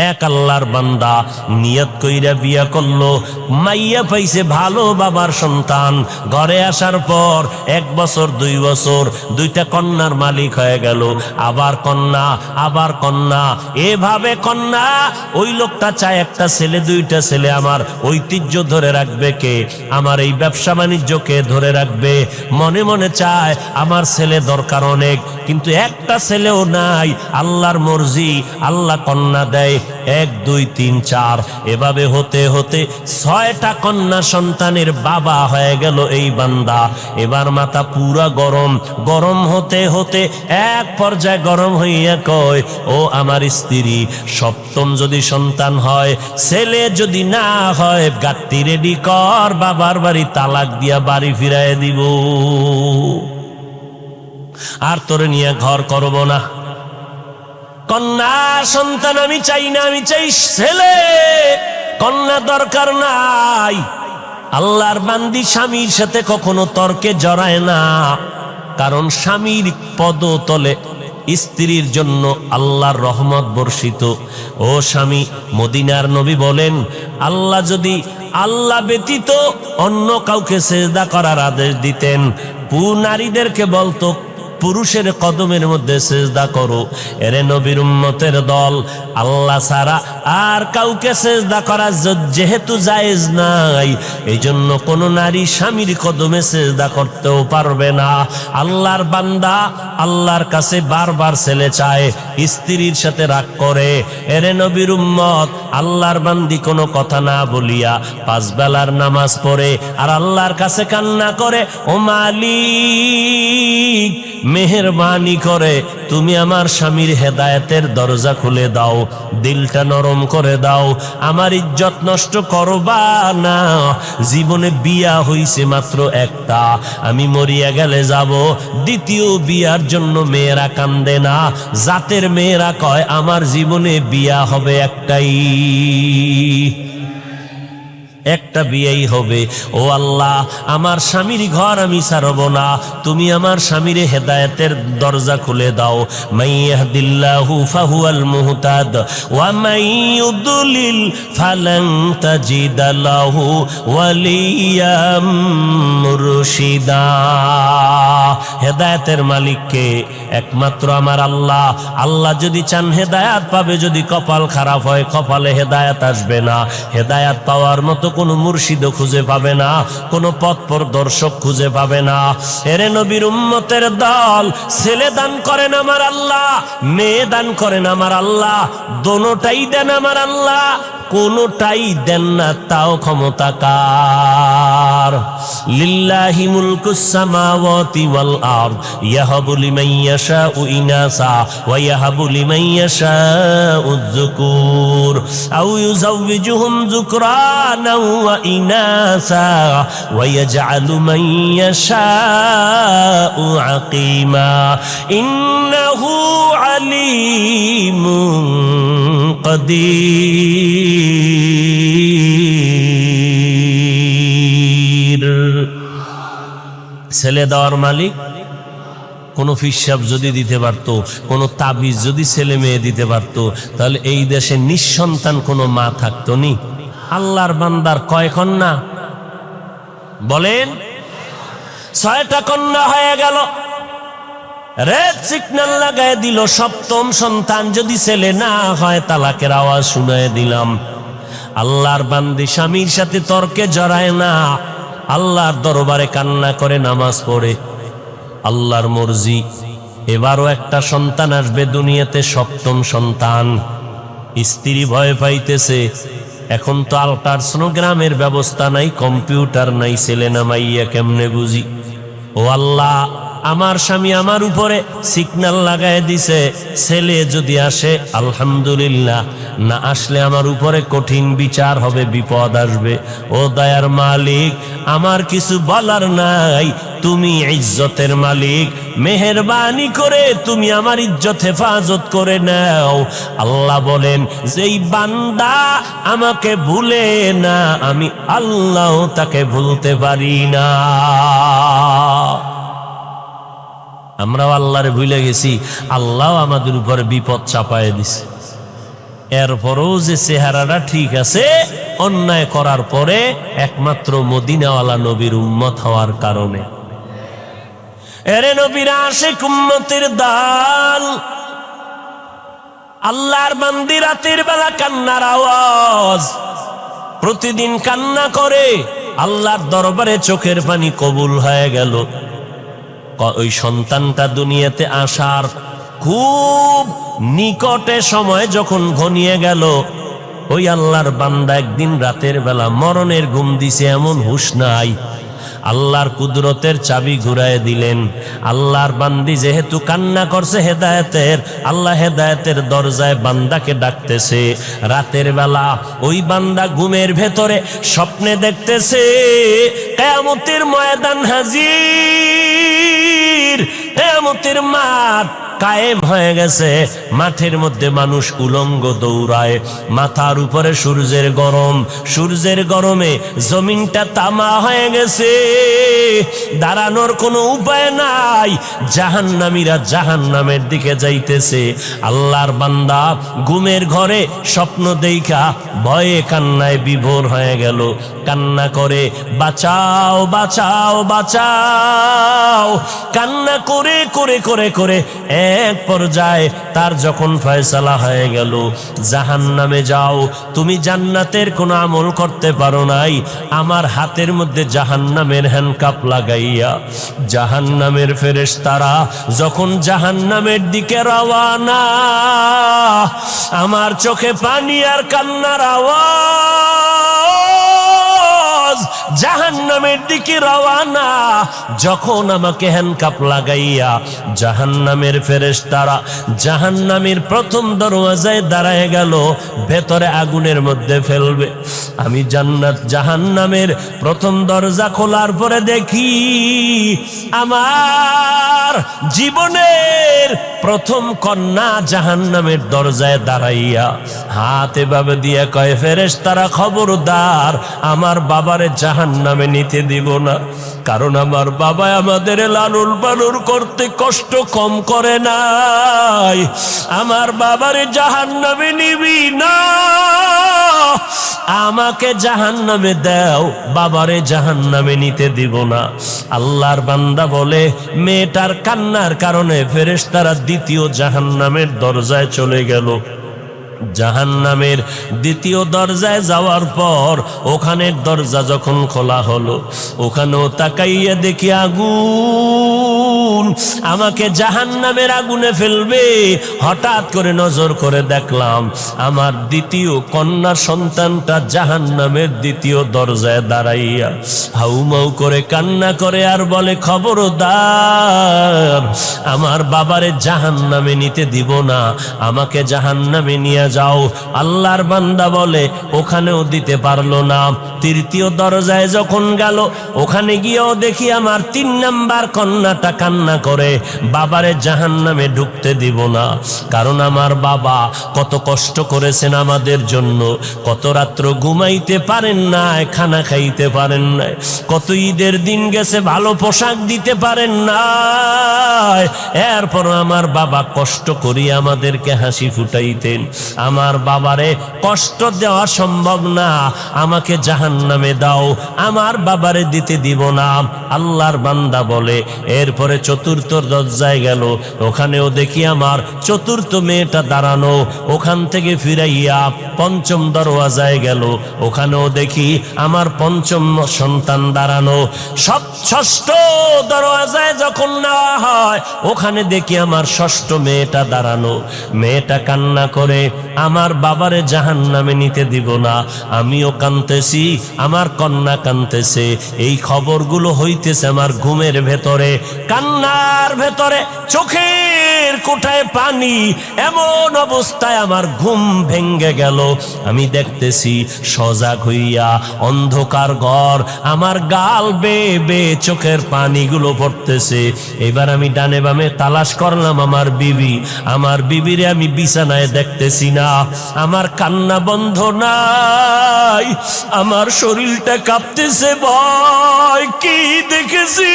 এক আল্লাহর বান্দা নিয়ত কইরা বিয়া করলো, মাইয়া পাইছে ভালো বাবার সন্তান, ঘরে আসার পর 1 বছর 2 বছর 2টা কন্যার মালিক হয়ে গেল, আবার কন্যা আবার কন্যা, এভাবে কন্যা। ওই লোকটা চায় একটা ছেলে 2টা ছেলে, আমার ঐতিহ্য ধরে রাখবে কে, আমার এই ব্যবসা বাণিজ্যকে ধরে রাখবে, মনে মনে চায় আমার ছেলে দরকার অনেক, কিন্তু একটা ছেলেও নাই। আল্লাহর মর্জি, আল্লাহ কন্যা দেয় 1 2 3 4, এভাবে হতে হতে 6টা কন্যা সন্তানের বাবা হয়ে গেল এই বান্দা। এবার মাথা পুরা গরম, গরম হতে হতে এক পর্যায়ে গরম হইয়া কয়, ও আমার স্ত্রী, 7ম যদি সন্তান হয়, ছেলে যদি না হয়, গাত্তি রেডি কর, বাবার বাড়ি তালাক দিয়া বাড়ি ফিরাইয়া দিব, আর তোরে নিয়ে ঘর করব না। কন্যা সন্তান আমি চাই না, আমি চাই ছেলে, কন্যা দরকার নাই। আল্লাহর বান্দি স্বামীর সাথে কখনো তর্কে জড়ায় না, কারণ স্বামীর পদতলে স্ত্রীর জন্য আল্লাহর রহমত বর্ষিত। ও স্বামী, মদিনার নবী বলেন, আল্লাহ যদি আল্লাহ ব্যতীত অন্য কাউকে সেজদা করার আদেশ দিতেন, নারীদেরকে বলতো পুরুষের কদমের মধ্যে সেজদা করো। এরে নবীর উম্মতের দল, আল্লাহ ছাড়া আর কাউকে সেজদা করা যেহেতু জায়েজ নাই, এই জন্য কোন নারী স্বামীর কদমে সেজদা করতেও পারবে না। আল্লাহর বান্দা আল্লাহর কাছে বারবার ছেলে চায়, স্ত্রীর সাথে রাগ করে। এরে নবীর উম্মত, আল্লাহর বান্দি কোনো কথা না বলিয়া 5 বেলার নামাজ পড়ে আর আল্লাহর কাছে কান্না করে, ও মালিক, মেহেরবানি করে তুমি আমার স্বামীর হেদায়েতের দরজা খুলে দাও, দিলটা নরম করে দাও, আমার ইজ্জত নষ্ট করবা না। জীবনে বিয়া হইছে মাত্র একটা, আমি মরিয়া গেলে যাব, দ্বিতীয় বিয়ার জন্য মেয়েরা কান্দে না, জাতের মেয়েরা কয় আমার জীবনে বিয়া হবে একটাই, একটা বিয়েই হবে। ও আল্লাহ, আমার স্বামীর ঘর আমি ছাড়ব না, তুমি আমার স্বামীর হেদায়েতের দরজা খুলে দাও। মাইয়াহদিল্লাহু ফাহুয়াল মুহতাদ ওয়া মাইয়ুদলিল ফালান তাজিদা লাহু ওয়ালিয়াম মুরশিদা। হেদায়েতের মালিককে একমাত্র আমার আল্লাহ। আল্লাহ যদি চান হেদায়েত পাবে, যদি কপাল খারাপ হয়, কপালে হেদায়েত আসবে না। হেদায়েত পাওয়ার মতো কোনো মুর্শিদও খুঁজে পাবে না, কোনো পথ প্রদর্শক খুঁজে পাবে না। এরে নবীর উম্মতের দল, ছেলে দান করেন আমার আল্লাহ, মেয়ে দান করেন আমার আল্লাহ, দোনোটাই দেন আমার আল্লাহ, কোনোটাই দেন না তাও ক্ষমতা কার। লিল্লাহি মুলকুস সামাওয়াতি ওয়াল আরদ ইয়াহাবু লিমান ইয়াশাউ ইনাসা ওয়া ইয়াহাবু লিমান ইয়াশাউ যুকুর আও ইউযাওয়িজুহুম যুকরানা ওয়া ইনাসা ওয়া ইয়াজআলু মান ইয়াশাউ আকিমা ইন্নাহু আলীমুন কাদির। ছেলে দেওয়ার মালিক। কোন ফিসাব যদি দিতে পারত, কোন তাবিজ যদি ছেলে মেয়ে দিতে পারত, তাহলে এই দেশে নিঃসন্তান কোনো মা থাকতো নি। আল্লাহর বান্দার কয় কন্যা বলেন? 6টা কন্যা হয়ে গেল। রেড সিগন্যাল লাগায় দিল, 7ম সন্তান যদি ছেলে না হয় তালাকের আওয়াজ শুনায় দিলাম। আল্লাহর বান্দি স্বামীর সাথে তর্কে জড়ায় না, আল্লাহর দরবারে কান্না করে নামাজ পড়ে। আল্লাহর মর্জি, এবারও একটা সন্তান আসবে দুনিয়াতে, 7ম সন্তান। স্ত্রী ভয় পাইতেছে, এখন তো আল্ট্রাসোনোগ্রামের ব্যবস্থা নাই, কম্পিউটার নাই, ছেলে না মাইয়া কেমনে বুঝি? ও আল্লাহ, আমার স্বামী আমার উপরে সিগন্যাল লাগায় দিছে, ছেলে যদি আসে আলহামদুলিল্লাহ, না আসলে আমার উপরে কঠিন বিচার হবে, বিপদ আসবে। ও দয়ার মালিক, আমার কিছু বলার নাই, তুমি ইজ্জতের মালিক, মেহেরবানি করে তুমি আমার ইজ্জত হেফাজত করে নাও। আল্লাহ বলেন, যেই বান্দা আমাকে ভুলে না, আমি আল্লাহ তাকে ভুলতে পারি না। আমরাও আল্লাহরে ভুলে গেছি, আল্লাহ আমাদের উপরে বিপদ চাপায় দিছে। এরপরও যে চেহারাটা ঠিক আছে, অন্যায় করার পরে একমাত্র মদিনাওয়ালা নবীর উম্মত হওয়ার কারণে। এরে নবীর আশিক উম্মতের দল, আল্লাহর বান্দি রাতের বেলা কান্নার আওয়াজ, প্রতিদিন কান্না করে আল্লাহর দরবারে চোখের পানি কবুল হয়ে গেল। ওই সন্তানটা দুনিয়াতে আসার খুব নিকটে সময় যখন ঘনিয়ে গেল, ওই আল্লাহর বান্দা একদিন রাতের বেলা মরণের ঘুম দিছে, এমন হুঁশ নাই। আল্লাহর কুদরতের চাবি ঘুরায় দিলেন। আল্লাহর বান্দি যেহেতু কান্না করছে হেদায়েতের, আল্লাহ হেদায়েতের দরজায় বান্দাকে ডাকতেছে। রাতের বেলা ওই বান্দা ঘুমের ভেতরে স্বপ্নে দেখতেছে কিয়ামতের ময়দান হাজির, কিয়ামতের মাঠ কায়েম হয়ে গেছে। মাঠের মধ্যে মানুষ উলঙ্গ দৌড়ায়, মাথার উপরে সূর্যের গরম, সূর্যের গরমে জমিনটা তামা হয়ে গেছে, দাঁড়ানোর কোনো উপায় নাই। জাহান্নামীরা জাহান্নামের দিকে যাইতেছে। আল্লাহর বান্দা ঘুমের ঘরে স্বপ্ন দেইখা ভয়ে কান্নায় বিভোর হয়ে গেল। কান্না করে বাঁচাও বাঁচাও বাঁচাও, কান্না করে করে করে করে এক পর্যায়ে তার যখন ফয়সালা হয়ে গেল, জাহান্নামে যাও, তুমি জান্নাতের কোনো আমল করতে পারো নাই, আমার হাতের মধ্যে জাহান্নামের হ্যান্ডকাপ লাগাইয়া জাহান্নামের ফেরেশতারা যখন জাহান্নামের দিকে রওয়ানা, আমার চোখে পানি আর কান্নার আওয়াজ, জাহান্নামের দিকে রওয়ানা। যখন আমাকে হ্যান্ডকাপ লাগাইয়া জাহান্নামের ফেরেশতারা জাহান্নামের প্রথম দরওয়াজায় দাঁড়ায় গেল, ভেতরে আগুনের মধ্যে ফেলবে। আমি জান্নাত জাহান্নামের প্রথম দরজা খোলার পরে দেখি আমার জীবনের প্রথম কন্যা জাহান্নামের দরজায় দাঁড়াইয়া হাত এভাবে দিয়ে কয়, ফেরেশতারা খবরদার আমার বাবারে জাহান্নামে নিতে দিব না, কারণ আমার বাবা আমাদের লালন পালন করতে কষ্ট কম করে নাই, আমার বাবারে জাহান্নামে নিবি না, আমাকে জাহান্নামে দাও, বাবারে জাহান্নামে নিতে দিব না। আল্লাহর বান্দা বলে, মেয়েটার কান্নার কারণে ফেরেশতারা দ্বিতীয় জাহান্নামের দরজায় চলে গেল। জাহান্নামের দ্বিতীয় দরজায় যাওয়ার পর ওখানের দরজা যখন খোলা হলো, ওখানেও তাকাইয়া দেখি আগুন, আমাকে জাহান্নামের আগুনে ফেলবে। হঠাৎ করে নজর করে দেখলাম আমার দ্বিতীয় কন্যা সন্তানটা জাহান্নামের দ্বিতীয় দরজায় দাঁড়াইয়া হাউমাউ করে কান্না করে আর বলে, খবরদার আমার বাবারে জাহান্নামে নিতে দিব না, আমাকে জাহান্নামে নিয়ে যাও। আল্লাহর বান্দা বলে, ওখানেও দিতে পারলো না। তৃতীয় দরজায় যখন গেল, ওখানে গিয়েও দেখি আমার 3 নাম্বার কন্যাটা কান্না করে, বাবারে জাহান্নামে ঢুকতে দিব না, কারণ আমার বাবা কত কষ্ট করেছেন আমাদের জন্য, কত রাত্র ঘুমাইতে পারেন নাই, খানা খাইতে পারেন নাই, কত ঈদের দিন গেছে ভালো পোশাক দিতে পারেন নাই, এরপর আমার বাবা কষ্ট করি আমাদেরকে হাসি ফুটাইতেন, আমার বাবারে কষ্ট দেওয়া সম্ভব না, আমাকে জাহান্নামে দাও, আমার বাবারে দিতে দিব না। আল্লাহর বান্দা বলে, এরপরে চতুর্থ দরজায় গেল, ওখানেও দেখি আমার চতুর্থ মেয়েটা দাঁড়ানো, ওখান থেকে ফিরাইয়া পঞ্চম দরওয়াজায় গেল, ওখানেও দেখি আমার পঞ্চম সন্তান দাঁড়ানো। ষষ্ঠ দরওয়াজায় যখন নেওয়া হয়, ওখানে দেখি আমার ষষ্ঠ মেয়েটা দাঁড়ানো, মেয়েটা কান্না করে, আমার বাবারে জাহান্নামে নিতে দিব না। আমিও কাঁদতেছি, আমার কন্যা কাঁদতেছে, এই খবরগুলো হইতেছে আমার ঘুমের ভেতরে, কান্নার ভেতরে চোখের কোঠায় পানি, এমন অবস্থায় আমার ঘুম ভেঙ্গে গেল। আমি দেখতেছি সজাগ হইয়া অন্ধকার ঘর, আমার গাল বেয়ে বেয়ে চোখের পানিগুলো পড়তেছে। এবার আমি ডানে বামে তালাশ করলাম আমার বিবি, আমার বিবিরে আমি বিছানায় দেখতেছি না, আমার কান্না বন্ধ নাই, আমার শরীরটা কাঁপতেছে, ভয় কি দেখেছি